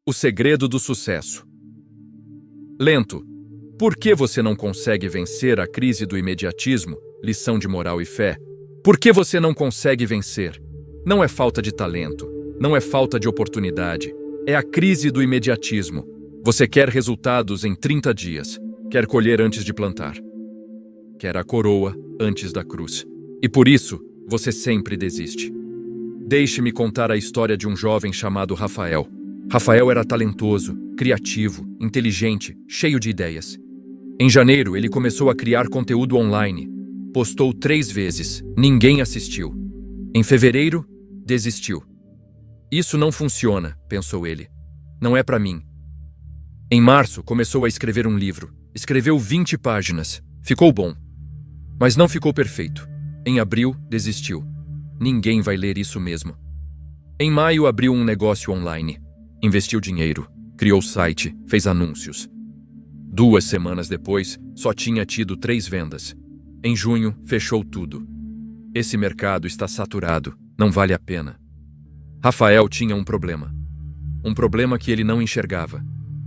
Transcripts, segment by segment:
O segredo do sucesso. Lento. Por que você não consegue vencer a crise do imediatismo? Lição de moral e fé. Por que você não consegue vencer? Não é falta de talento, não é falta de oportunidade. É a crise do imediatismo. Você quer resultados em 30 dias. Quer colher antes de plantar. Quer a coroa antes da cruz. E por isso, você sempre desiste. Deixe-me contar a história de um jovem chamado Rafael. Rafael era talentoso, criativo, inteligente, cheio de ideias. Em janeiro, ele começou a criar conteúdo online. Postou 3 vezes, ninguém assistiu. Em fevereiro, desistiu. Isso não funciona, pensou ele. Não é para mim. Em março, começou a escrever um livro. Escreveu 20 páginas. Ficou bom. Mas não ficou perfeito. Em abril, desistiu. Ninguém vai ler isso mesmo. Em maio, abriu um negócio online. Investiu dinheiro, criou site, fez anúncios. 2 semanas depois, só tinha tido 3 vendas. Em junho, fechou tudo. Esse mercado está saturado, não vale a pena. Rafael tinha um problema. Um problema que ele não enxergava.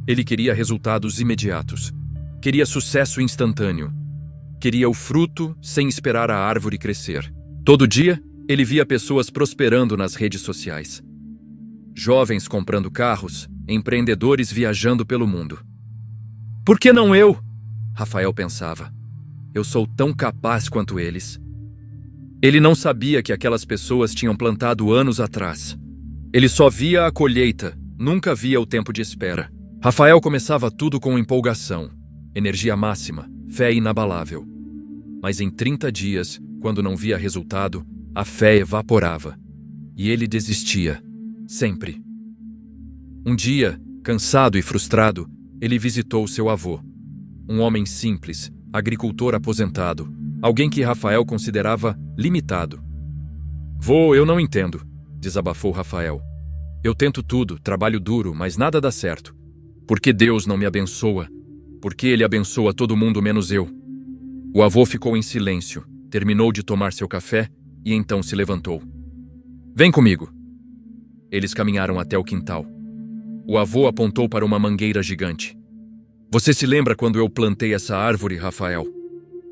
Ele queria resultados imediatos. Queria sucesso instantâneo. Queria o fruto sem esperar a árvore crescer. Todo dia, ele via pessoas prosperando nas redes sociais. Jovens comprando carros, empreendedores viajando pelo mundo. Por que não eu? Rafael pensava. Eu sou tão capaz quanto eles. Ele não sabia que aquelas pessoas tinham plantado anos atrás. Ele só via a colheita, nunca via o tempo de espera. Rafael começava tudo com empolgação, energia máxima, fé inabalável. Mas em 30 dias, quando não via resultado, a fé evaporava. E ele desistia. Sempre. Um dia, cansado e frustrado, ele visitou seu avô. Um homem simples, agricultor aposentado, alguém que Rafael considerava limitado. Vô, eu não entendo, desabafou Rafael. Eu tento tudo, trabalho duro, mas nada dá certo. Por que Deus não me abençoa? Por que ele abençoa todo mundo menos eu? O avô ficou em silêncio, terminou de tomar seu café e então se levantou. Vem comigo. Eles caminharam até o quintal. O avô apontou para uma mangueira gigante. Você se lembra quando eu plantei essa árvore, Rafael?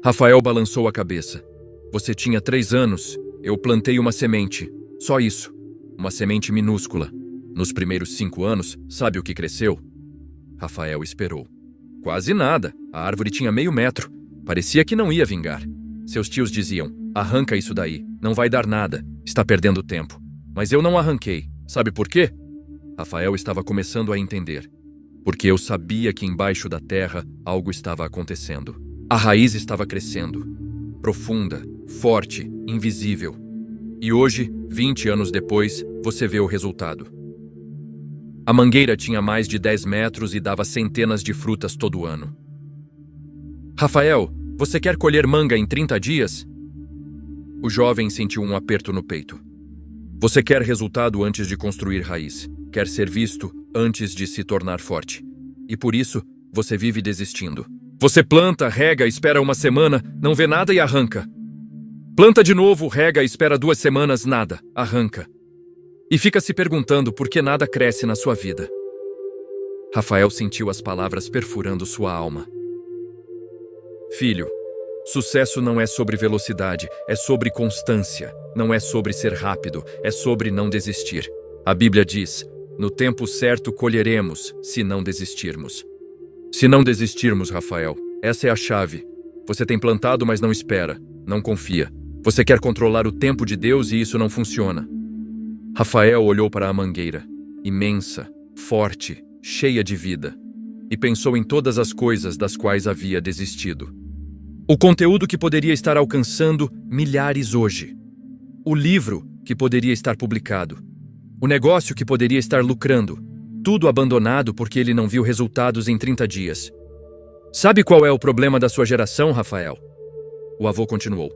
Rafael balançou a cabeça. Você tinha 3 anos. Eu plantei uma semente. Só isso. Uma semente minúscula. Nos primeiros 5 anos, sabe o que cresceu? Rafael esperou. Quase nada. A árvore tinha meio metro. Parecia que não ia vingar. Seus tios diziam, arranca isso daí. Não vai dar nada. Está perdendo tempo. Mas eu não arranquei. Sabe por quê? Rafael estava começando a entender. Porque eu sabia que embaixo da terra algo estava acontecendo. A raiz estava crescendo. Profunda, forte, invisível. E hoje, 20 anos depois, você vê o resultado. A mangueira tinha mais de 10 metros e dava centenas de frutas todo ano. Rafael, você quer colher manga em 30 dias? O jovem sentiu um aperto no peito. Você quer resultado antes de construir raiz. Quer ser visto antes de se tornar forte. E por isso, você vive desistindo. Você planta, rega, espera 1 semana, não vê nada e arranca. Planta de novo, rega, espera 2 semanas, nada, arranca. E fica se perguntando por que nada cresce na sua vida. Rafael sentiu as palavras perfurando sua alma. Filho, sucesso não é sobre velocidade, é sobre constância. Não é sobre ser rápido, é sobre não desistir. A Bíblia diz, no tempo certo colheremos, se não desistirmos. Se não desistirmos, Rafael, essa é a chave. Você tem plantado, mas não espera, não confia. Você quer controlar o tempo de Deus e isso não funciona. Rafael olhou para a mangueira, imensa, forte, cheia de vida, e pensou em todas as coisas das quais havia desistido. O conteúdo que poderia estar alcançando milhares hoje. O livro que poderia estar publicado. O negócio que poderia estar lucrando. Tudo abandonado porque ele não viu resultados em 30 dias. Sabe qual é o problema da sua geração, Rafael? O avô continuou.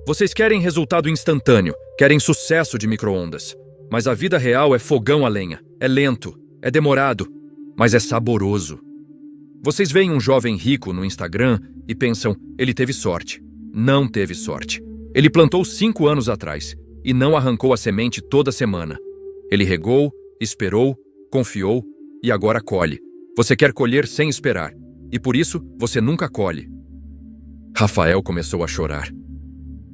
Vocês querem resultado instantâneo, querem sucesso de micro-ondas. Mas a vida real é fogão a lenha. É lento, é demorado, mas é saboroso. Vocês veem um jovem rico no Instagram e pensam, ele teve sorte. Não teve sorte. Ele plantou 5 anos atrás e não arrancou a semente toda semana. Ele regou, esperou, confiou e agora colhe. Você quer colher sem esperar, e por isso você nunca colhe. Rafael começou a chorar.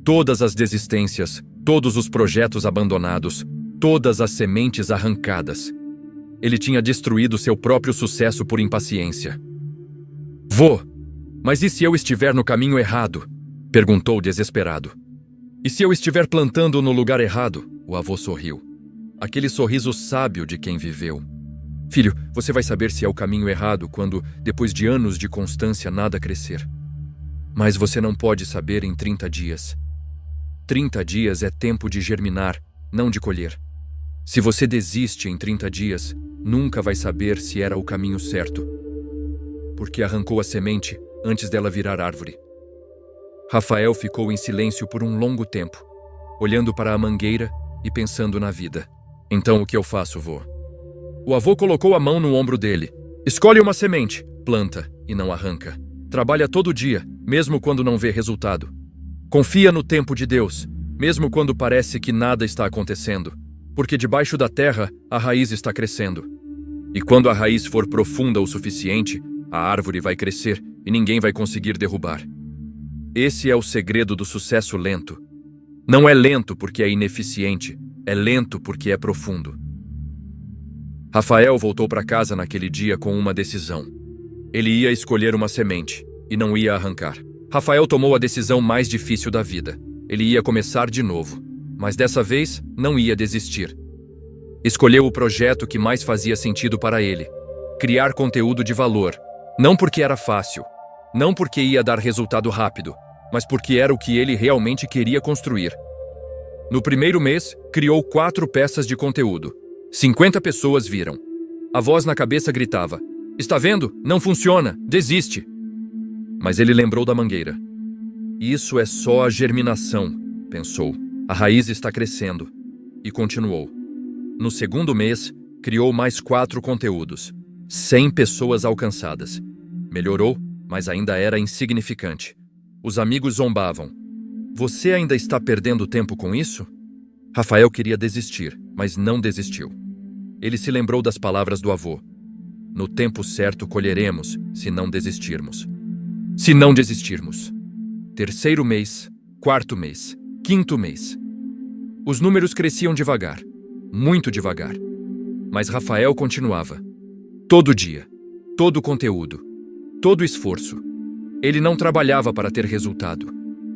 Todas as desistências, todos os projetos abandonados, todas as sementes arrancadas. Ele tinha destruído seu próprio sucesso por impaciência. Vô, mas e se eu estiver no caminho errado? Perguntou desesperado. E se eu estiver plantando no lugar errado? O avô sorriu. Aquele sorriso sábio de quem viveu. Filho, você vai saber se é o caminho errado quando, depois de anos de constância, nada crescer. Mas você não pode saber em 30 dias. 30 dias é tempo de germinar, não de colher. Se você desiste em 30 dias, nunca vai saber se era o caminho certo. Porque arrancou a semente antes dela virar árvore. Rafael ficou em silêncio por um longo tempo, olhando para a mangueira e pensando na vida. Então o que eu faço, vô? O avô colocou a mão no ombro dele. Escolhe uma semente, planta e não arranca. Trabalha todo dia, mesmo quando não vê resultado. Confia no tempo de Deus, mesmo quando parece que nada está acontecendo, porque debaixo da terra a raiz está crescendo. E quando a raiz for profunda o suficiente, a árvore vai crescer e ninguém vai conseguir derrubar. Esse é o segredo do sucesso lento. Não é lento porque é ineficiente, é lento porque é profundo. Rafael voltou para casa naquele dia com uma decisão. Ele ia escolher uma semente e não ia arrancar. Rafael tomou a decisão mais difícil da vida. Ele ia começar de novo, mas dessa vez não ia desistir. Escolheu o projeto que mais fazia sentido para ele: criar conteúdo de valor. Não porque era fácil, não porque ia dar resultado rápido, mas porque era o que ele realmente queria construir. No primeiro mês, criou 4 peças de conteúdo. 50 pessoas viram. A voz na cabeça gritava: "Está vendo? Não funciona! Desiste!" Mas ele lembrou da mangueira. Isso é só a germinação, pensou. A raiz está crescendo. E continuou. No segundo mês, criou mais 4 conteúdos. 100 pessoas alcançadas. Melhorou, mas ainda era insignificante. Os amigos zombavam. Você ainda está perdendo tempo com isso? Rafael queria desistir, mas não desistiu. Ele se lembrou das palavras do avô. No tempo certo colheremos, se não desistirmos. Se não desistirmos. Terceiro mês, quarto mês, quinto mês. Os números cresciam devagar, muito devagar. Mas Rafael continuava. Todo dia, todo conteúdo, todo esforço. Ele não trabalhava para ter resultado.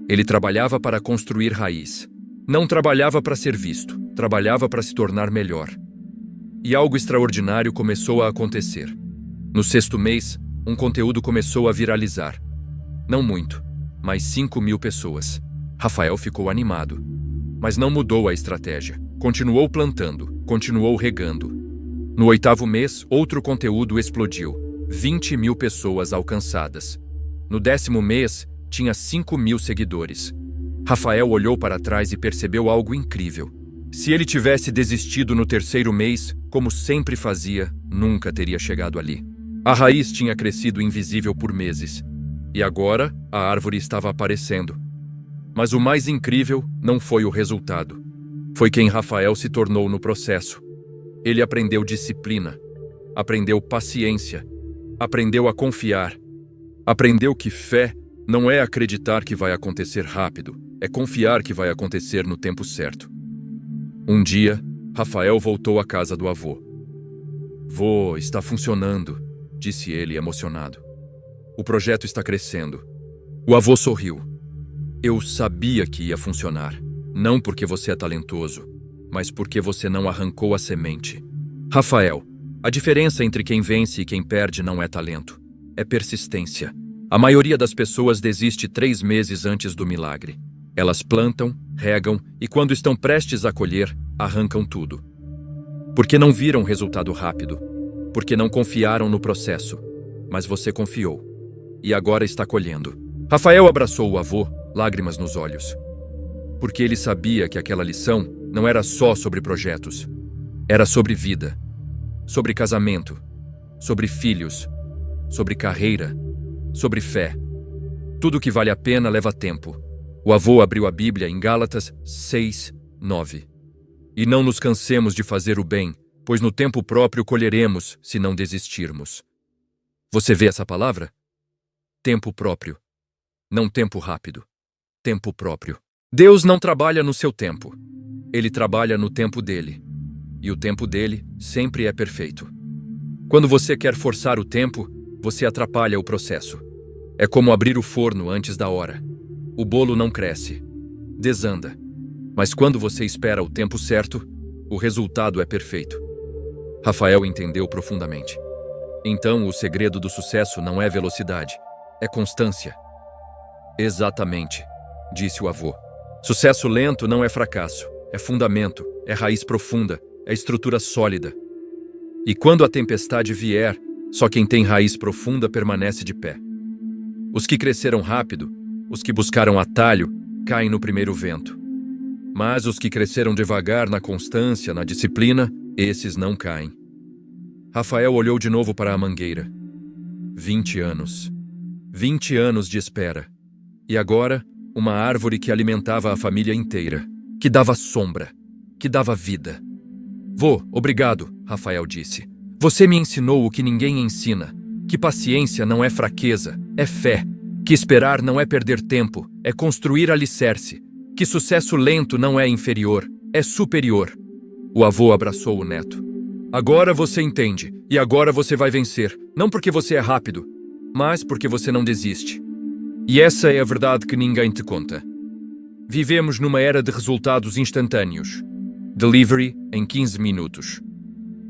Ele trabalhava para construir raiz. Não trabalhava para ser visto, trabalhava para se tornar melhor. E algo extraordinário começou a acontecer. No 6º mês, um conteúdo começou a viralizar. Não muito, mas 5.000 pessoas. Rafael ficou animado. Mas não mudou a estratégia. Continuou plantando, continuou regando. No 8º mês, outro conteúdo explodiu. 20.000 pessoas alcançadas. No 10º mês, tinha 5.000 seguidores. Rafael olhou para trás e percebeu algo incrível. Se ele tivesse desistido no 3º mês, como sempre fazia, nunca teria chegado ali. A raiz tinha crescido invisível por meses. E agora, a árvore estava aparecendo. Mas o mais incrível não foi o resultado. Foi quem Rafael se tornou no processo. Ele aprendeu disciplina, aprendeu paciência, aprendeu a confiar. Aprendeu que fé não é acreditar que vai acontecer rápido, é confiar que vai acontecer no tempo certo. Um dia, Rafael voltou à casa do avô. "Vô, está funcionando", disse ele emocionado. "O projeto está crescendo." O avô sorriu. "Eu sabia que ia funcionar, não porque você é talentoso, mas porque você não arrancou a semente." Rafael, a diferença entre quem vence e quem perde não é talento, é persistência. A maioria das pessoas desiste 3 meses antes do milagre. Elas plantam, regam e quando estão prestes a colher, arrancam tudo. Porque não viram resultado rápido, porque não confiaram no processo, mas você confiou. E agora está colhendo. Rafael abraçou o avô, lágrimas nos olhos. Porque ele sabia que aquela lição não era só sobre projetos. Era sobre vida, sobre casamento, sobre filhos, sobre carreira, sobre fé. Tudo que vale a pena leva tempo. O avô abriu a Bíblia em Gálatas 6:9. "E não nos cansemos de fazer o bem, pois no tempo próprio colheremos, se não desistirmos. Você vê essa palavra? Tempo próprio. Não tempo rápido. Tempo próprio. Deus não trabalha no seu tempo. Ele trabalha no tempo dele. E o tempo dele sempre é perfeito. Quando você quer forçar o tempo, você atrapalha o processo. É como abrir o forno antes da hora. O bolo não cresce. Desanda. Mas quando você espera o tempo certo, o resultado é perfeito. Rafael entendeu profundamente. Então, o segredo do sucesso não é velocidade, é constância. Exatamente, disse o avô. Sucesso lento não é fracasso, é fundamento, é raiz profunda, é estrutura sólida. E quando a tempestade vier, só quem tem raiz profunda permanece de pé. Os que cresceram rápido, os que buscaram atalho, caem no primeiro vento. Mas os que cresceram devagar na constância, na disciplina, esses não caem. Rafael olhou de novo para a mangueira. 20 anos. 20 anos de espera. E agora, uma árvore que alimentava a família inteira, que dava sombra, que dava vida. Vô, obrigado, Rafael disse. Você me ensinou o que ninguém ensina, que paciência não é fraqueza, é fé, que esperar não é perder tempo, é construir alicerce, que sucesso lento não é inferior, é superior. O avô abraçou o neto. Agora você entende, e agora você vai vencer, não porque você é rápido, mas porque você não desiste. E essa é a verdade que ninguém te conta. Vivemos numa era de resultados instantâneos. Delivery em 15 minutos.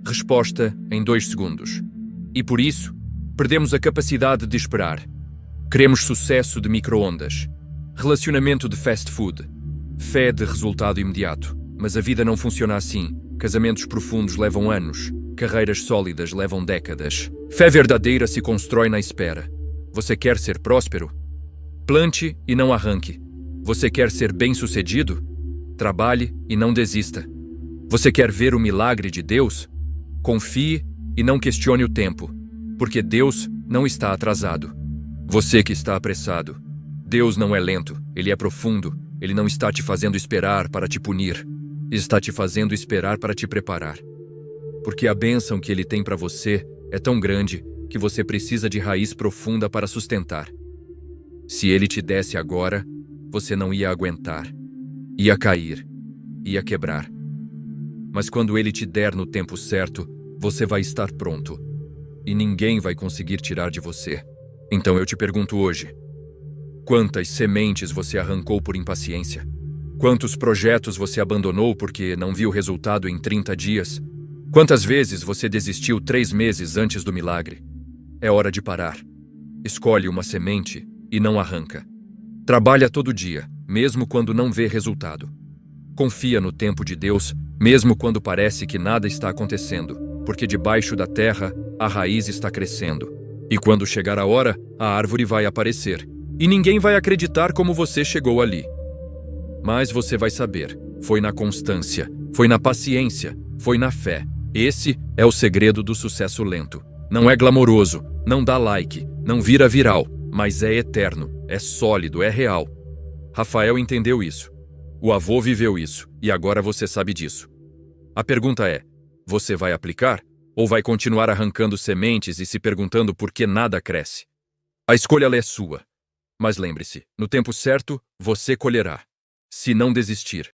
Resposta em 2 segundos. E por isso, perdemos a capacidade de esperar. Queremos sucesso de micro-ondas. Relacionamento de fast food. Fé de resultado imediato. Mas a vida não funciona assim. Casamentos profundos levam anos. Carreiras sólidas levam décadas. Fé verdadeira se constrói na espera. Você quer ser próspero? Plante e não arranque. Você quer ser bem-sucedido? Trabalhe e não desista. Você quer ver o milagre de Deus? Confie e não questione o tempo, porque Deus não está atrasado. Você que está apressado. Deus não é lento, Ele é profundo. Ele não está te fazendo esperar para te punir. Está te fazendo esperar para te preparar. Porque a bênção que Ele tem para você é tão grande que você precisa de raiz profunda para sustentar. Se Ele te desse agora, você não ia aguentar. Ia cair. Ia quebrar. Mas quando Ele te der no tempo certo, você vai estar pronto. E ninguém vai conseguir tirar de você. Então eu te pergunto hoje: quantas sementes você arrancou por impaciência? Quantos projetos você abandonou porque não viu resultado em 30 dias? Quantas vezes você desistiu 3 meses antes do milagre? É hora de parar. Escolhe uma semente e não arranca. Trabalha todo dia, mesmo quando não vê resultado. Confia no tempo de Deus, mesmo quando parece que nada está acontecendo, porque debaixo da terra a raiz está crescendo. E quando chegar a hora, a árvore vai aparecer. E ninguém vai acreditar como você chegou ali. Mas você vai saber, foi na constância, foi na paciência, foi na fé. Esse é o segredo do sucesso lento. Não é glamouroso, não dá like, não vira viral, mas é eterno, é sólido, é real. Rafael entendeu isso. O avô viveu isso, e agora você sabe disso. A pergunta é: você vai aplicar? Ou vai continuar arrancando sementes e se perguntando por que nada cresce? A escolha é sua. Mas lembre-se, no tempo certo, você colherá. Se não desistir.